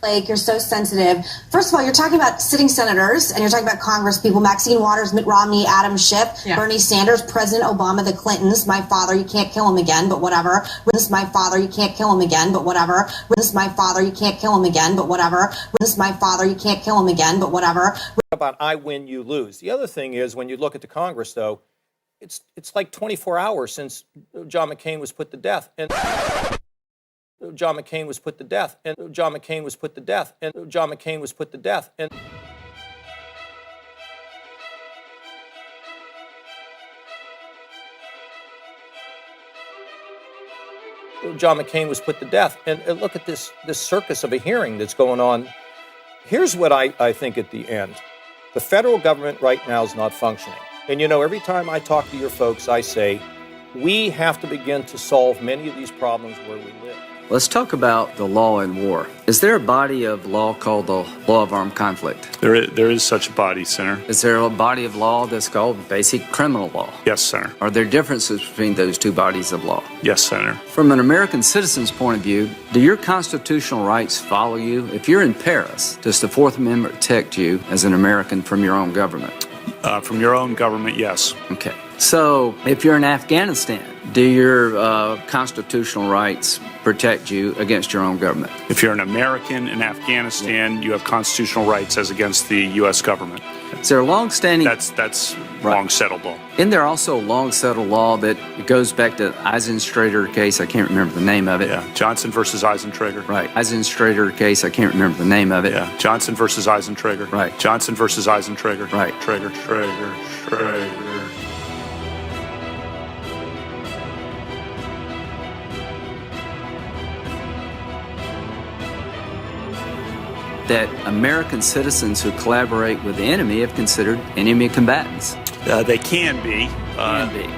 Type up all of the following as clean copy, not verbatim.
Like, you're so sensitive. First of all, you're talking about sitting senators and you're talking about Congress people, Maxine Waters, Mitt Romney, Adam Schiff, Bernie Sanders, President Obama, the Clintons, my father, you can't kill him again, but whatever. This is my father, you can't kill him again, but whatever. This is my father, you can't kill him again, but whatever. This is my father, you can't kill him again, but whatever. About I win, you lose. The other thing is, when you look at the Congress, though, it's like 24 hours since John McCain was put to death. And John McCain was put to death, and John McCain was put to death, and John McCain was put to death, and John McCain was put to death. And look at this circus of a hearing that's going on. Here's what I think at the end. The federal government right now is not functioning. And, you know, every time I talk to your folks, I say, we have to begin to solve many of these problems where we live. Let's talk about the law in war. Is there a body of law called the law of armed conflict? There is such a body, Senator. Is there a body of law that's called basic criminal law? Yes, Senator. Are there differences between those two bodies of law? Yes, Senator. From an American citizen's point of view, do your constitutional rights follow you? If you're in Paris, does the Fourth Amendment protect you as an American from your own government? From your own government, yes. Okay. So if you're in Afghanistan, do your constitutional rights protect you against your own government? If you're an American in Afghanistan, you have constitutional rights as against the U.S. government. Is there a long-standing... That's long-settled law. Isn't there also a long-settled law that goes back to Eisenstrater case? I can't remember the name of it. Yeah, Johnson versus Eisentrager. Right. Eisenstrater case, I can't remember the name of it. Yeah, Johnson versus Eisentrager. Right. Johnson versus Eisentrager. Right. Traeger. That American citizens who collaborate with the enemy have considered enemy combatants. They can be.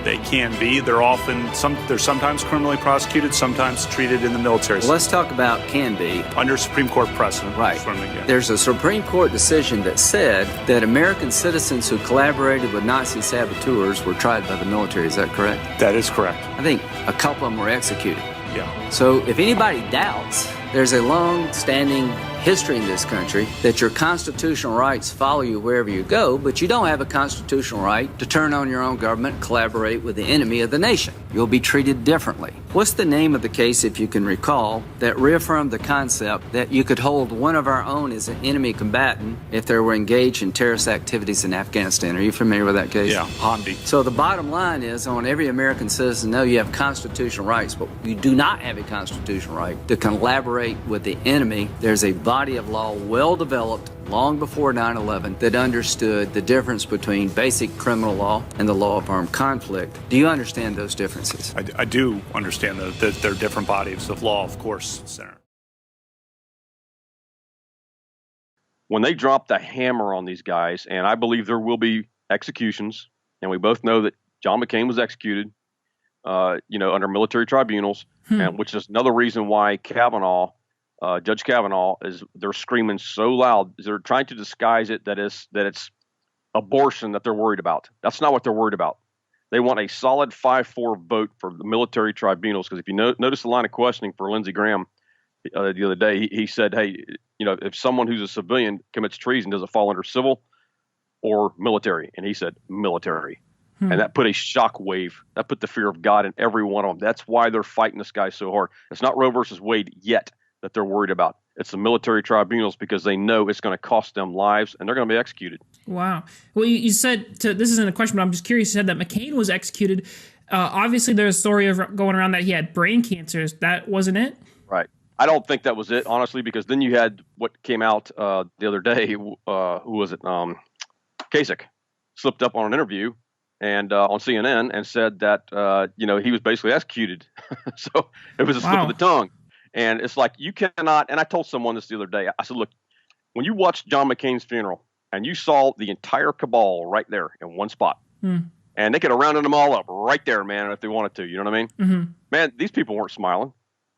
They can be. They're sometimes criminally prosecuted, sometimes treated in the military. Well, let's talk about can be. Under Supreme Court precedent. Right. There's a Supreme Court decision that said that American citizens who collaborated with Nazi saboteurs were tried by the military. Is that correct? That is correct. I think a couple of them were executed. Yeah. So if anybody doubts, there's a long-standing history in this country that your constitutional rights follow you wherever you go, but you don't have a constitutional right to turn on your own government and collaborate with the enemy of the nation. You'll be treated differently. What's the name of the case, if you can recall, that reaffirmed the concept that you could hold one of our own as an enemy combatant if they were engaged in terrorist activities in Afghanistan? Are you familiar with that case? Yeah, Hamdi. So the bottom line is, I want every American citizen to know you have constitutional rights, but you do not have a constitutional right to collaborate with the enemy. There's a body of law well developed long before 9/11 that understood the difference between basic criminal law and the law of armed conflict. Do you understand those differences? I do understand that they're different bodies of law, of course, Senator. When they drop the hammer on these guys, and I believe there will be executions, and we both know that John McCain was executed, under military tribunals, and which is another reason why Judge Kavanaugh they're screaming so loud. They're trying to disguise it that it's abortion that they're worried about. That's not what they're worried about. They want a solid 5-4 vote for the military tribunals. Because if you notice the line of questioning for Lindsey Graham the other day, he said, hey, if someone who's a civilian commits treason, does it fall under civil or military? And he said military. And that put a shock wave. That put the fear of God in every one of them. That's why they're fighting this guy so hard. It's not Roe versus Wade yet that they're worried about. It's the military tribunals, because they know it's going to cost them lives and they're going to be executed. Wow. Well, you said, this isn't a question, but I'm just curious, you said that McCain was executed. Obviously, there's a story going around that he had brain cancers. That wasn't it? Right. I don't think that was it, honestly, because then you had what came out the other day. Who was it? Kasich slipped up on an interview and on CNN and said that, he was basically executed. So it was a slip of the tongue. And it's like, you cannot, and I told someone this the other day, I said, look, when you watched John McCain's funeral and you saw the entire cabal right there in one spot, and they could have rounded them all up right there, man, if they wanted to, you know what I mean? Mm-hmm. Man, these people weren't smiling.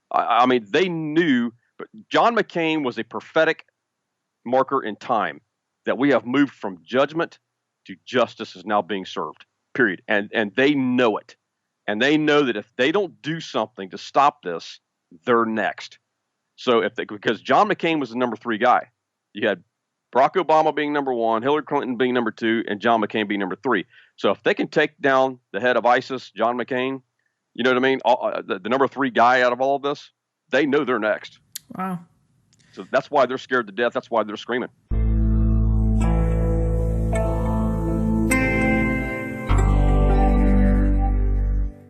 I mean, they knew, but John McCain was a prophetic marker in time that we have moved from judgment to justice is now being served, period. And they know it. And they know that if they don't do something to stop this, they're next. So because John McCain was the number 3 guy, you had Barack Obama being number 1, Hillary Clinton being number 2, and John McCain being number 3. So if they can take down the head of ISIS, John McCain, you know what I mean? The number 3 guy out of all of this, they know they're next. Wow. So that's why they're scared to death. That's why they're screaming.